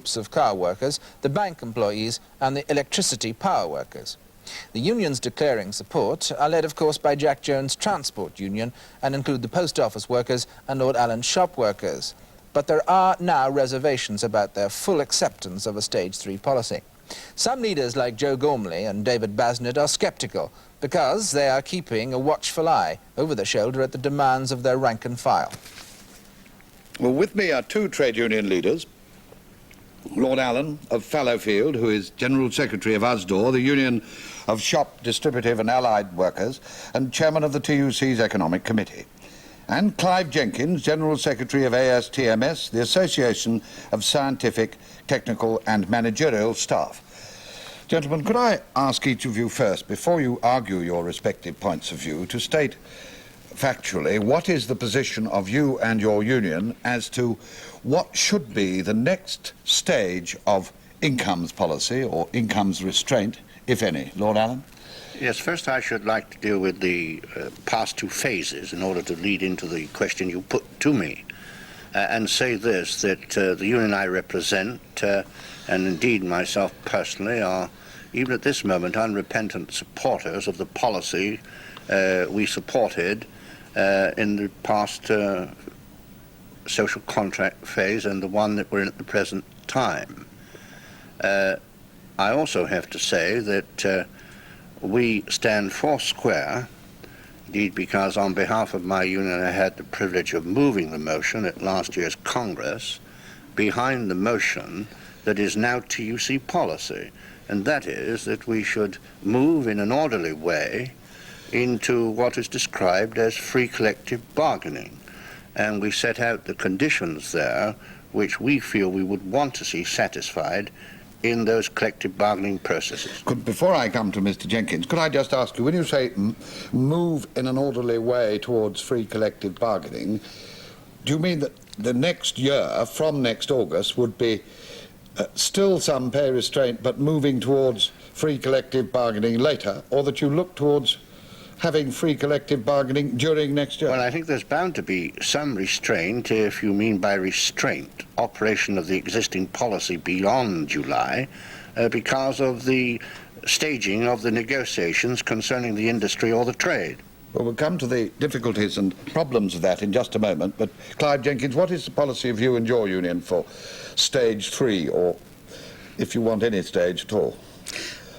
groups of car workers, the bank employees and the electricity power workers. The unions declaring support are led, of course, by Jack Jones' Transport Union and include the post office workers and Lord Allen's shop workers. But there are now reservations about their full acceptance of a Stage 3 policy. Some leaders like Joe Gormley and David Basnett are sceptical because they are keeping a watchful eye over their shoulder at the demands of their rank and file. Well, with me are two trade union leaders, Lord Allen of Fallowfield, who is General Secretary of USDOR, the Union of Shop, Distributive and Allied Workers, and Chairman of the TUC's Economic Committee, and Clive Jenkins, General Secretary of ASTMS, the Association of Scientific, Technical and Managerial Staff. Gentlemen, could I ask each of you first, before you argue your respective points of view, to state factually what is the position of you and your union as to what should be the next stage of incomes policy or incomes restraint, if any? Lord Allen? Yes, first I should like to deal with the past two phases in order to lead into the question you put to me, and say this, that the union I represent, and indeed myself personally, are even at this moment unrepentant supporters of the policy we supported in the past social contract phase and the one that we're in at the present time. I also have to say that we stand foursquare, indeed because on behalf of my union I had the privilege of moving the motion at last year's Congress, behind the motion that is now TUC policy, and that is that we should move in an orderly way into what is described as free collective bargaining. And we set out the conditions there which we feel we would want to see satisfied in those collective bargaining processes. Before I come to Mr. Jenkins, could I just ask you, when you say move in an orderly way towards free collective bargaining, do you mean that the next year, from next August, would be still some pay restraint but moving towards free collective bargaining later, or that you look towards having free collective bargaining during next year? Well, I think there's bound to be some restraint, if you mean by restraint, operation of the existing policy beyond July, because of the staging of the negotiations concerning the industry or the trade. Well, we'll come to the difficulties and problems of that in just a moment, but Clive Jenkins, what is the policy of you and your union for Stage 3, or if you want any stage at all?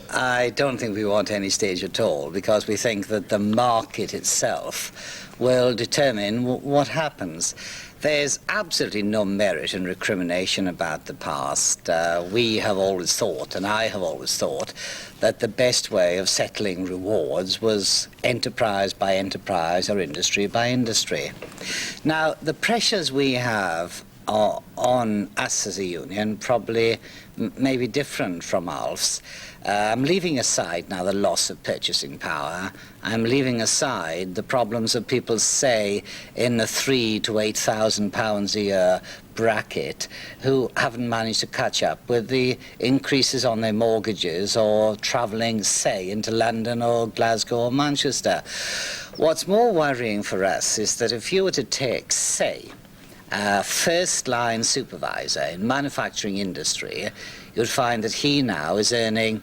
I don't think we want any stage at all, because we think that the market itself will determine what happens. There's absolutely no merit in recrimination about the past. We have always thought, and I have always thought, that the best way of settling rewards was enterprise by enterprise or industry by industry. Now, the pressures we have on us as a union probably may be different from Alf's. I'm leaving aside now the loss of purchasing power. I'm leaving aside the problems of people, say, in the £3,000 to £8,000 a year bracket who haven't managed to catch up with the increases on their mortgages or travelling, say, into London or Glasgow or Manchester. What's more worrying for us is that if you were to take, say, a first-line supervisor in manufacturing industry, you'd find that he now is earning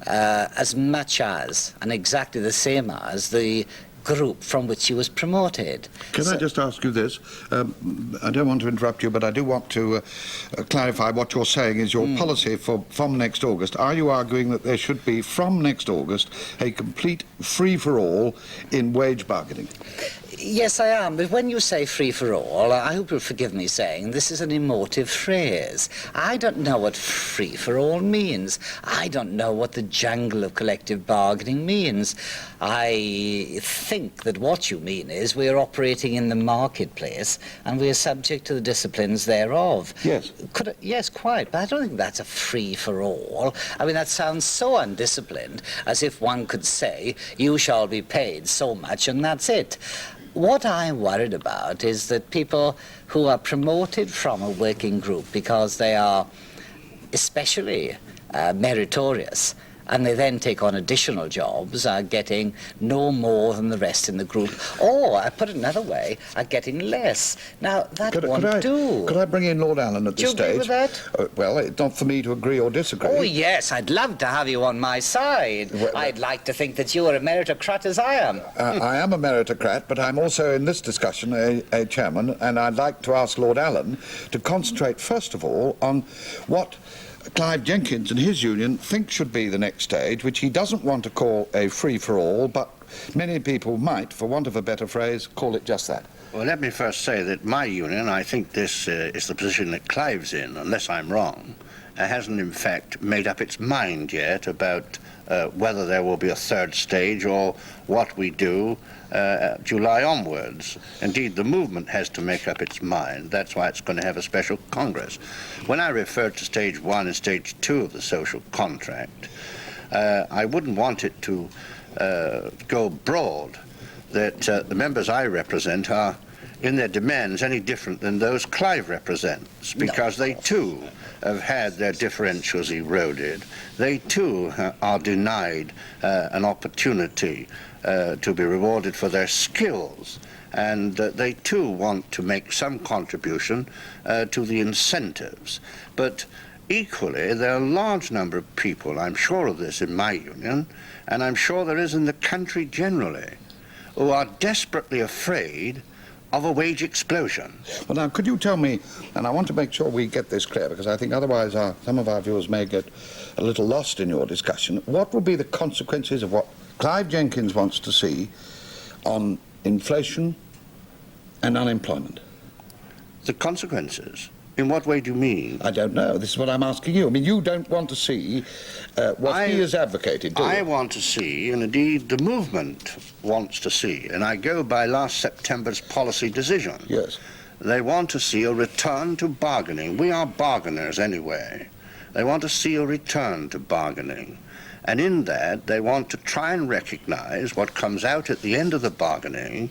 as much as and exactly the same as the group from which he was promoted. Can I just ask you this? I don't want to interrupt you, but I do want to clarify what you're saying is your policy from next August. Are you arguing that there should be, from next August, a complete free-for-all in wage bargaining? Yes, I am, but when you say free-for-all, I hope you'll forgive me saying this is an emotive phrase. I don't know what free-for-all means. I don't know what the jungle of collective bargaining means. I think that what you mean is we are operating in the marketplace and we are subject to the disciplines thereof. Yes. Yes, quite, but I don't think that's a free-for-all. I mean, that sounds so undisciplined, as if one could say, you shall be paid so much and that's it. What I'm worried about is that people who are promoted from a working group because they are especially meritorious and they then take on additional jobs are getting no more than the rest in the group, or, I put it another way, are getting less. Now, that won't do. Could I bring in Lord Allen at this stage? Do you agree with that? Well, it's not for me to agree or disagree. Oh, yes, I'd love to have you on my side. Well, I'd like to think that you are a meritocrat as I am. I am a meritocrat, but I'm also in this discussion a chairman, and I'd like to ask Lord Allen to concentrate, first of all, on what Clive Jenkins and his union think should be the next stage, which he doesn't want to call a free-for-all, but many people might, for want of a better phrase, call it just that. Well, let me first say that my union, I think this is the position that Clive's in, unless I'm wrong, hasn't in fact made up its mind yet about whether there will be a third stage or what we do July onwards. Indeed, the movement has to make up its mind. That's why it's going to have a special Congress. When I referred to stage 1 and stage 2 of the social contract, I wouldn't want it to go broad that the members I represent are in their demands any different than those Clive represents, because they too have had their differentials eroded. They too are denied an opportunity to be rewarded for their skills, and they too want to make some contribution to the incentives. But equally, there are a large number of people, I'm sure of this in my union, and I'm sure there is in the country generally, who are desperately afraid of a wage explosion. Well, now, could you tell me, and I want to make sure we get this clear, because I think otherwise some of our viewers may get a little lost in your discussion, what will be the consequences of what Clive Jenkins wants to see on inflation and unemployment? The consequences? In what way do you mean? I don't know. This is what I'm asking you. I mean, you don't want to see what he has advocated, do you? I want to see, and indeed the movement wants to see, and I go by last September's policy decision. Yes. They want to see a return to bargaining. We are bargainers anyway. They want to see a return to bargaining. And in that, they want to try and recognize what comes out at the end of the bargaining,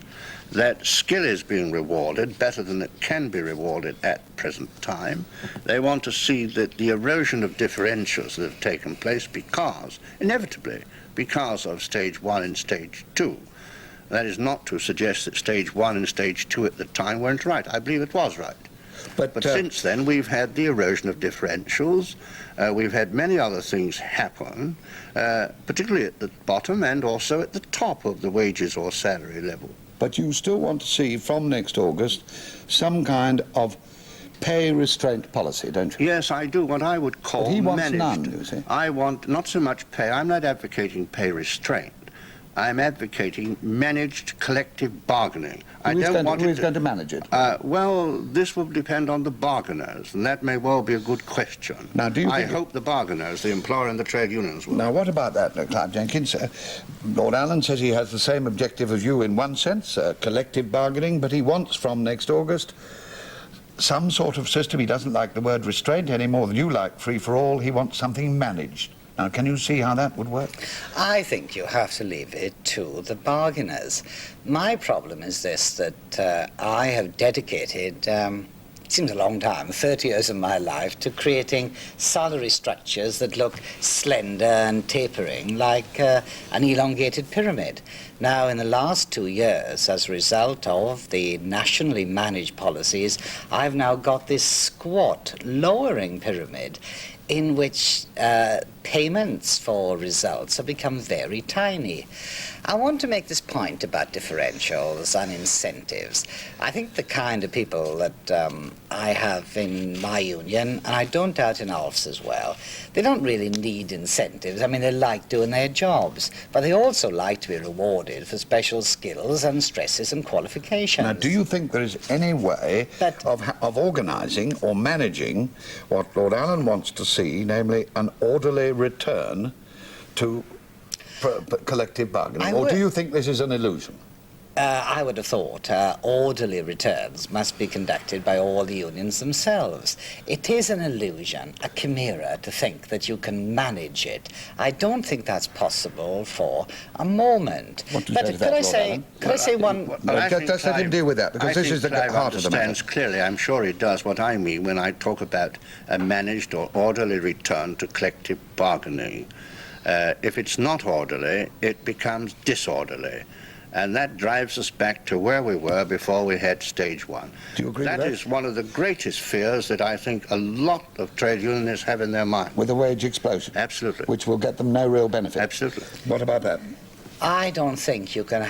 that skill is being rewarded better than it can be rewarded at the present time. They want to see that the erosion of differentials that have taken place because, inevitably, because of stage 1 and stage 2. That is not to suggest that stage 1 and stage 2 at the time weren't right. I believe it was right. But since then, we've had the erosion of differentials. We've had many other things happen, particularly at the bottom and also at the top of the wages or salary level. But you still want to see, from next August, some kind of pay restraint policy, don't you? Yes, I do. What I would call but he wants managed. none, you see. I want not so much pay. I'm not advocating pay restraint. I'm advocating managed collective bargaining. Who is going to manage it? Well, this will depend on the bargainers, and that may well be a good question. Now, do you I hope the bargainers, the employer and the trade unions will. Now, what about that, Clive Jenkins? Lord Allen says he has the same objective as you in one sense, collective bargaining, but he wants from next August some sort of system. He doesn't like the word restraint any more than you like free-for-all. He wants something managed. Now, can you see how that would work? I think you have to leave it to the bargainers. My problem is this, that I have dedicated, it seems a long time, 30 years of my life, to creating salary structures that look slender and tapering like an elongated pyramid. Now, in the last 2 years, as a result of the nationally managed policies, I've now got this squat, lowering pyramid in which payments for results have become very tiny. I want to make this point about differentials and incentives. I think the kind of people that I have in my union, and I don't doubt in Alf's as well, they don't really need incentives. I mean, they like doing their jobs, but they also like to be rewarded for special skills and stresses and qualifications. Now, do you think there is any way of organising or managing what Lord Allen wants to see, namely an orderly return to collective bargaining, or do you think this is an illusion? I would have thought orderly returns must be conducted by all the unions themselves. It is an illusion, a chimera, to think that you can manage it. I don't think that's possible for a moment. What do you say to that, could I say one... Just let him deal with that, because this is the heart of the matter. Understands clearly, I'm sure he does, what I mean when I talk about a managed or orderly return to collective bargaining. If it's not orderly, it becomes disorderly. And that drives us back to where we were before we had stage one. Do you agree with that? That is one of the greatest fears that I think a lot of trade unionists have in their mind. With a wage explosion? Absolutely. Which will get them no real benefit? Absolutely. What about that? I don't think you can